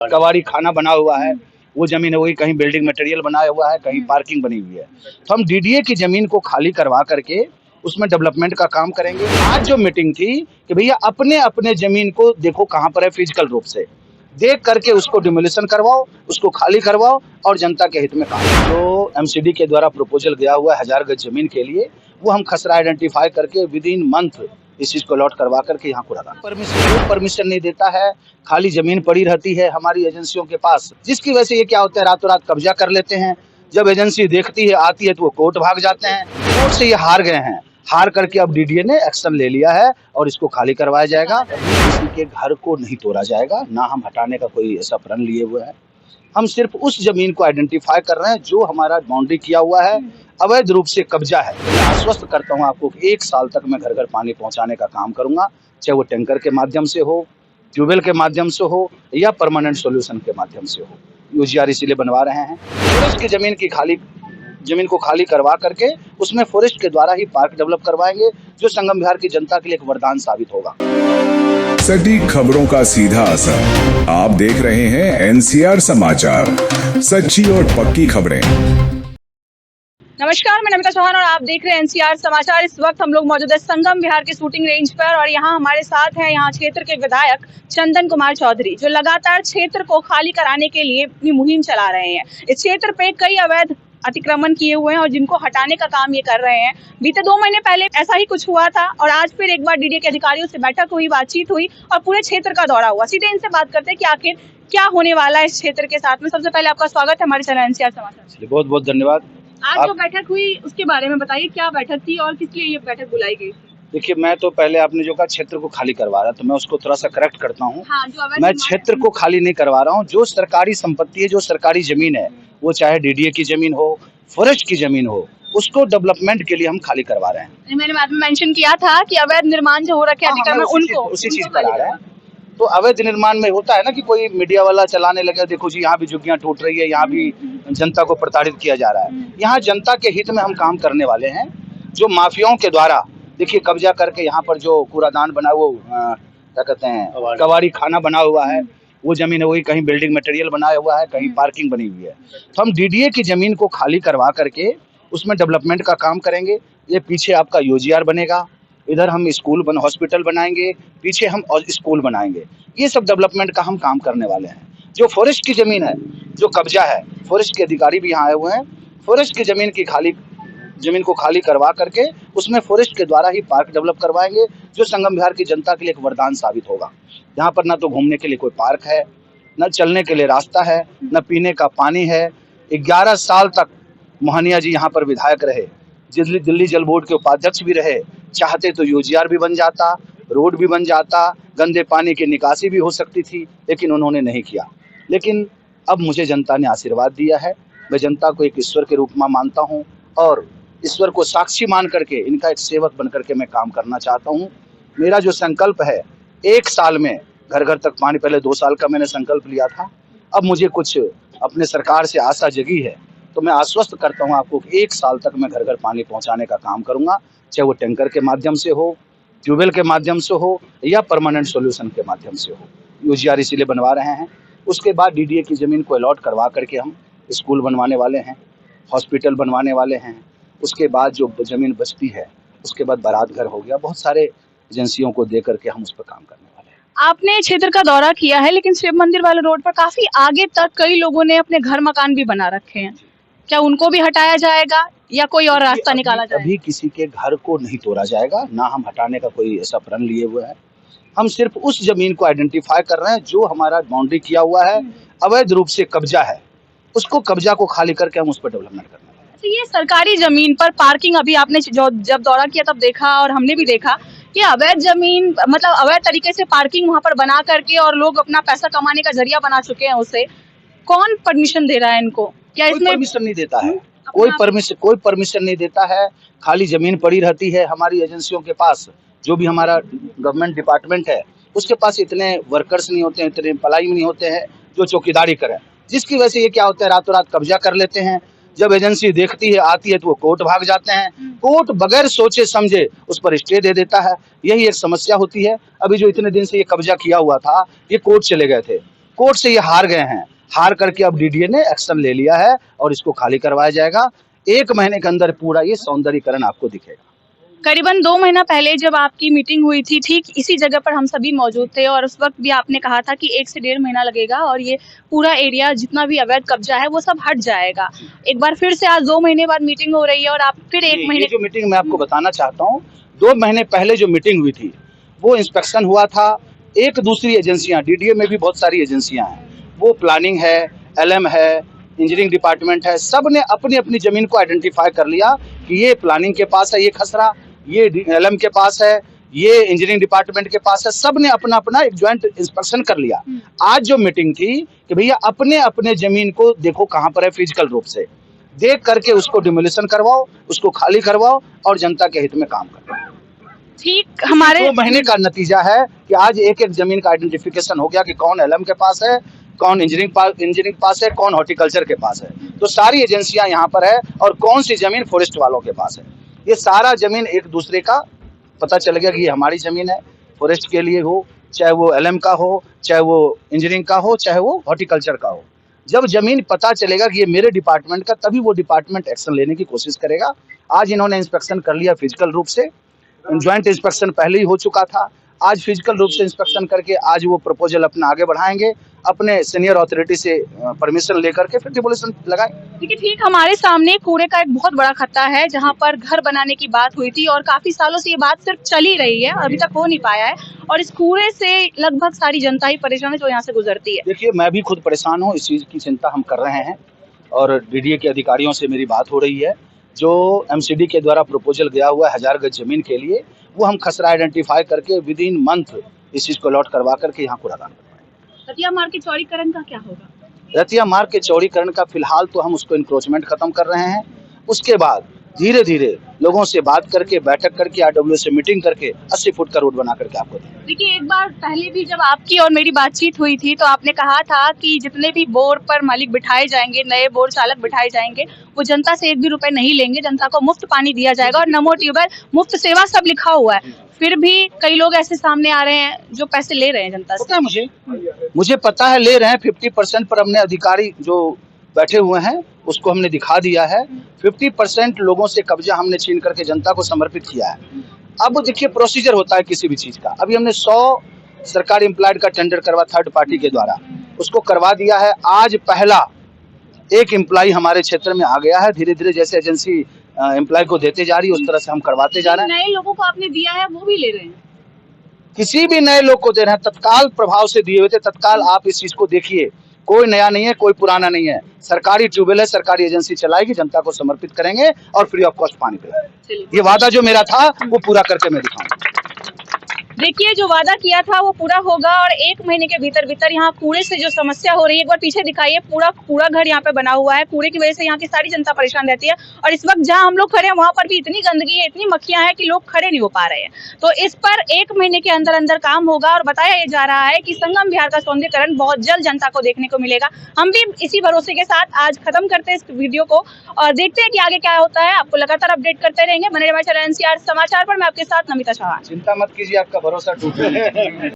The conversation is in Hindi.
कबाड़ी खाना बना हुआ है, वो जमीन है वही कहीं बिल्डिंग मटेरियल बनाया हुआ है, कहीं पार्किंग बनी हुई है। तो हम डीडीए की जमीन को खाली करवा करके उसमें डेवलपमेंट का काम करेंगे। आज जो मीटिंग थी कि भैया अपने अपने जमीन को देखो कहाँ पर है, फिजिकल रूप से देख करके उसको डिमोलिशन करवाओ, उसको खाली करवाओ और जनता के हित में काम। जो एमसीडी के द्वारा प्रपोजल गया हुआ है 1000 गज जमीन के लिए, वो हम खसरा आइडेंटिफाई करके विद इन मंथ इस चीज को अलॉट करवा करके यहाँ कूड़ादान परमिशन नहीं देता है। खाली जमीन पड़ी रहती है हमारी एजेंसियों के पास, जिसकी वजह से ये क्या होता है, रातों रात कब्जा कर लेते हैं। जब एजेंसी देखती है आती है तो वो कोर्ट भाग जाते हैं। कोर्ट से ये हार गए हैं, हार करके अब डीडीए ने एक्शन ले लिया है और इसको खाली करवाया जाएगा। किसी के घर को नहीं तोड़ा जाएगा, ना हम हटाने का कोई ऐसा प्रण लिए हुए है। हम सिर्फ उस जमीन को आइडेंटिफाई कर रहे हैं जो हमारा बाउंड्री किया हुआ है, अवैध रूप से कब्जा है। मैं आश्वस्त करता हूँ आपको कि 1 साल तक मैं घर घर पानी पहुंचाने का काम करूंगा, चाहे वो टैंकर के माध्यम से हो, ट्यूबवेल के माध्यम से हो या परमानेंट सॉल्यूशन के माध्यम से हो। यूजीआर इसीलिए बनवा रहे हैं। फॉरेस्ट की जमीन को खाली करवा करके उसमें फॉरेस्ट के द्वारा ही पार्क डेवलप करवाएंगे, जो संगम बिहार की जनता के लिए एक वरदान साबित होगा। सटीक खबरों का सीधा असर। आप देख रहे हैं एनसीआर समाचार, सच्ची और पक्की खबरें। नमस्कार, मैं नमिता चौहान और आप देख रहे हैं एनसीआर समाचार। इस वक्त हम लोग मौजूद है संगम बिहार की शूटिंग रेंज पर और यहाँ हमारे साथ हैं यहाँ क्षेत्र के विधायक चंदन कुमार चौधरी, जो लगातार क्षेत्र को खाली कराने के लिए अपनी मुहिम चला रहे हैं। इस क्षेत्र पे कई अवैध अतिक्रमण किए हुए हैं और जिनको हटाने का काम ये कर रहे हैं। बीते 2 महीने पहले ऐसा ही कुछ हुआ था और आज फिर एक बार डीडीए के अधिकारियों से बैठक हुई, बातचीत हुई और पूरे क्षेत्र का दौरा हुआ। सीधे इनसे बात करते हैं कि आखिर क्या होने वाला है इस क्षेत्र के साथ में। सबसे पहले आपका स्वागत है हमारे चैनल एनसीआर समाचार। बहुत बहुत धन्यवाद। आज जो बैठक हुई उसके बारे में बताइए, क्या बैठक थी और किस लिए ये बैठक बुलाई गई? देखिए, मैं तो पहले आपने जो कहा क्षेत्र को खाली करवा रहा, तो मैं उसको थोड़ा सा करेक्ट करता हूँ। हाँ, मैं क्षेत्र को खाली नहीं करवा रहा हूँ। जो सरकारी संपत्ति है, जो सरकारी जमीन है, वो चाहे डीडीए की जमीन हो, फॉरेस्ट की जमीन हो, उसको डेवलपमेंट के लिए हम खाली करवा रहे हैं। मैंने बाद में मेंशन किया था कि अवैध निर्माण जो हो रखे हैं अतिक्रमण, उनको उसी चीज करा रहे हैं। तो अवैध निर्माण में होता है ना कि कोई मीडिया वाला चलाने लगे, देखो जी यहाँ भी झुग्गियां टूट रही है, यहाँ भी जनता को प्रताड़ित किया जा रहा है। यहाँ जनता के हित में हम काम करने वाले हैं। जो माफियाओं के द्वारा देखिए कब्जा करके यहाँ पर जो कूड़ादान बना, वो क्या कहते हैं, कबाड़ी खाना बना हुआ है, वो जमीन है वही कहीं बिल्डिंग मटेरियल बनाया हुआ है, कहीं पार्किंग बनी हुई है। तो हम डीडीए की जमीन को खाली करवा करके उसमें डेवलपमेंट का काम करेंगे। ये पीछे आपका यूजीआर बनेगा, इधर हम हॉस्पिटल बनाएंगे, पीछे हम स्कूल बनाएंगे। ये सब डेवलपमेंट का हम काम करने वाले हैं। जो फॉरेस्ट की जमीन है, जो कब्जा है, फॉरेस्ट के अधिकारी भी यहाँ आए हुए हैं। फॉरेस्ट की जमीन को खाली करवा करके उसमें फॉरेस्ट के द्वारा ही पार्क डेवलप करवाएंगे, जो संगम बिहार की जनता के लिए एक वरदान साबित होगा। यहाँ पर ना तो घूमने के लिए कोई पार्क है, न चलने के लिए रास्ता है, न पीने का पानी है। 11 साल तक मोहनिया जी यहाँ पर विधायक रहे, दिल्ली जल बोर्ड के उपाध्यक्ष भी रहे। चाहते तो यूजीआर भी बन जाता, रोड भी बन जाता, गंदे पानी की निकासी भी हो सकती थी, लेकिन उन्होंने नहीं किया। लेकिन अब मुझे जनता ने आशीर्वाद दिया है। मैं जनता को एक ईश्वर के रूप में मानता हूँ और ईश्वर को साक्षी मान करके इनका एक सेवक बन करके मैं काम करना चाहता हूँ। मेरा जो संकल्प है 1 साल में घर घर तक पानी, पहले 2 साल का मैंने संकल्प लिया था, अब मुझे कुछ अपने सरकार से आशा जगी है। तो मैं आश्वस्त करता हूँ आपको कि 1 साल तक मैं घर घर पानी पहुँचाने का काम करूँगा, चाहे वो टैंकर के माध्यम से हो, ट्यूबवेल के माध्यम से हो या परमानेंट सॉल्यूशन के माध्यम से हो। यूजीआर इसीलिए बनवा रहे हैं। उसके बाद डीडीए की ज़मीन को अलॉट करवा करके हम स्कूल बनवाने वाले हैं, हॉस्पिटल बनवाने वाले हैं। उसके बाद जो ज़मीन बचती है, उसके बाद बारात घर हो गया, बहुत सारे एजेंसियों को दे करके हम उस पर काम करने वाले हैं। आपने क्षेत्र का दौरा किया है, लेकिन शिव मंदिर वाले रोड पर काफी आगे तक कई लोगों ने अपने घर मकान भी बना रखे हैं। क्या उनको भी हटाया जाएगा या कोई और रास्ता निकाला जाएगा? अभी किसी के घर को नहीं तोड़ा जाएगा, ना हम हटाने का कोई ऐसा प्रण लिए हुए है। हम सिर्फ उस जमीन को आइडेंटिफाई कर रहे हैं जो हमारा बाउंड्री किया हुआ है, अवैध रूप से कब्जा है, उसको कब्जा को खाली करके हम उस पर डेवलपमेंट करने वाले हैं। तो ये सरकारी जमीन पर पार्किंग, अभी आपने जब दौरा किया तब देखा और हमने भी देखा कि अवैध जमीन, मतलब अवैध तरीके से पार्किंग वहाँ पर बना करके और लोग अपना पैसा कमाने का जरिया बना चुके हैं। उसे कौन परमिशन दे रहा है इनको? क्या इसमें परमिशन नहीं देता है? कोई परमिशन नहीं देता है। खाली जमीन पड़ी रहती है हमारी एजेंसियों के पास। जो भी हमारा गवर्नमेंट डिपार्टमेंट है, उसके पास इतने वर्कर्स नहीं होते हैं, इतने एम्प्लॉय नहीं होते हैं जो चौकीदारी करें, जिसकी वजह से ये क्या होता है, रातों रात कब्जा कर लेते हैं। जब एजेंसी देखती है आती है तो वो कोर्ट भाग जाते हैं। कोर्ट बगैर सोचे समझे उस पर स्टे दे देता है। यही एक समस्या होती है। अभी जो इतने दिन से ये कब्जा किया हुआ था, ये कोर्ट चले गए थे। कोर्ट से ये हार गए हैं। हार करके अब डीडीए ने एक्शन ले लिया है और इसको खाली करवाया जाएगा। 1 महीने के अंदर पूरा ये सौंदर्यीकरण आपको दिखेगा। करीबन 2 महीना पहले जब आपकी मीटिंग हुई थी, ठीक इसी जगह पर हम सभी मौजूद थे और उस वक्त भी आपने कहा था कि 1 से 1.5 महीना लगेगा और ये पूरा एरिया जितना भी अवैध कब्जा है वो सब हट जाएगा। एक बार फिर से आज 2 महीने बाद मीटिंग हो रही है और आप फिर 1 महीने ये जो मीटिंग मैं आपको बताना चाहता हूँ, 2 महीने पहले जो मीटिंग हुई थी वो इंस्पेक्शन हुआ था। एक दूसरी एजेंसियां, डीडीए में भी बहुत सारी एजेंसियां हैं, वो प्लानिंग है, एलएम है, इंजीनियरिंग डिपार्टमेंट है, सब ने अपनी अपनी जमीन को आइडेंटिफाई कर लिया कि ये प्लानिंग के पास है, ये खसरा, ये एलएम के पास है, ये इंजीनियरिंग डिपार्टमेंट के पास है। सब ने अपना अपना एक ज्वाइंट इंस्पेक्शन कर लिया। आज जो मीटिंग थी कि भैया अपने अपने जमीन को देखो कहाँ पर है, फिजिकल रूप से देख करके उसको डिमोलिशन करवाओ, उसको खाली करवाओ और जनता के हित में काम करो। ठीक हमारे 2 महीने का नतीजा है कि आज एक एक जमीन का आइडेंटिफिकेशन हो गया कि कौन एलएम के पास है, कौन इंजीनियरिंग पास है, कौन हॉर्टिकल्चर के पास है। तो सारी एजेंसियां यहाँ पर है और कौन सी जमीन फॉरेस्ट वालों के पास है। ये सारा जमीन एक दूसरे का पता चल गया कि ये हमारी जमीन है, फॉरेस्ट के लिए हो, चाहे वो एलएम का हो, चाहे वो इंजीनियरिंग का हो, चाहे वो हॉर्टिकल्चर का हो। जब जमीन पता चलेगा कि ये मेरे डिपार्टमेंट का, तभी वो डिपार्टमेंट एक्शन लेने की कोशिश करेगा। आज इन्होंने इंस्पेक्शन कर लिया फिजिकल रूप से, ज्वाइंट इंस्पेक्शन पहले ही हो चुका था। आज फिजिकल रूप से इंस्पेक्शन करके आज वो प्रपोजल अपना आगे बढ़ाएंगे, अपने सीनियर अथॉरिटी से परमिशन लेकर के फिर डिमोलिशन लगाएंगे। देखिए, ठीक हमारे सामने कूड़े का एक बहुत बड़ा खत्ता है जहां पर घर बनाने की बात हुई थी और काफी सालों से ये बात सिर्फ चल ही रही है, अभी तक हो नहीं पाया है और इस कूड़े से लगभग सारी जनता ही परेशान है जो यहाँ से गुजरती है। देखिए, मैं भी खुद परेशान हूँ, इस चीज़ की चिंता हम कर रहे हैं और डीडीए के अधिकारियों से मेरी बात हो रही है। जो एमसीडी के द्वारा प्रपोजल गया हुआ है 1000 गज जमीन के लिए, वो हम खसरा आइडेंटिफाई करके विद इन मंथ इस चीज़ को अलॉट करवा करके यहाँ कूड़ादान करवाएंगे। रतिया मार्ग के चौड़ीकरण का क्या होगा? रतिया मार्ग के चौड़ीकरण का फिलहाल तो हम उसको इंक्रोचमेंट खत्म कर रहे हैं। उसके बाद धीरे धीरे लोगों से बात करके, बैठक करके, आरडब्ल्यू से मीटिंग करके 80 फुट का रोड बना करके आपको देंगे। देखिए, एक बार पहले भी जब आपकी और मेरी बातचीत हुई थी तो आपने कहा था कि जितने भी बोर पर मालिक बिठाए जाएंगे, नए बोर चालक बिठाए जाएंगे, वो जनता से 1 भी रुपए नहीं लेंगे, जनता को मुफ्त पानी दिया जाएगा और नमो ट्यूबवेल मुफ्त सेवा सब लिखा हुआ है। फिर भी कई लोग ऐसे सामने आ रहे हैं जो पैसे ले रहे हैं जनता से। पता है मुझे पता है, ले रहे हैं। 50% पर हमने अधिकारी जो बैठे हुए हैं उसको हमने दिखा दिया है। 50% लोगों से कब्जा हमने छीन करके जनता को समर्पित किया है। अब देखिए, प्रोसीजर होता है किसी भी चीज का। अभी हमने 100 सरकारी एम्प्लॉयड का टेंडर करवा थर्ड पार्टी के द्वारा, उसको करवा दिया है। आज पहला एक एम्प्लॉय हमारे क्षेत्र में आ गया है। धीरे धीरे जैसे एजेंसी एम्प्लॉय को देते जा रही है उस तरह से हम करवाते जा रहे हैं। नए लोगों को आपने दिया है वो भी ले रहे हैं? किसी भी नए लोग को दे रहे हैं, तत्काल प्रभाव से दिए हुए थे। तत्काल आप इस चीज को देखिए, कोई नया नहीं है, कोई पुराना नहीं है। सरकारी ट्यूबवेल है, सरकारी एजेंसी चलाएगी, जनता को समर्पित करेंगे और फ्री ऑफ कॉस्ट पानी पिलाएंगे। ये वादा जो मेरा था वो पूरा करके मैं दिखाऊंगा। देखिए, जो वादा किया था वो पूरा होगा और 1 महीने के भीतर भीतर यहाँ कूड़े से जो समस्या हो रही है, एक बार पीछे दिखाइए, पूरा कूड़ा घर यहाँ पे बना हुआ है। कूड़े की वजह से यहाँ की सारी जनता परेशान रहती है और इस वक्त जहाँ हम लोग खड़े हैं वहाँ पर भी इतनी गंदगी है, इतनी मक्खियां हैं कि लोग खड़े नहीं हो पा रहे हैं। तो इस पर 1 महीने के अंदर अंदर काम होगा और बताया जा रहा है कि संगम विहार का सौंदर्यीकरण बहुत जल्द जनता को देखने को मिलेगा। हम भी इसी भरोसे के साथ आज खत्म करते हैं इस वीडियो को और देखते हैं कि आगे क्या होता है। आपको लगातार अपडेट करते रहेंगे। बने रहिए हमारे चैनल एनसीआर समाचार पर। मैं आपके साथ नमिता चौहान। चिंता मत कीजिए, आपका भरोसा टूटे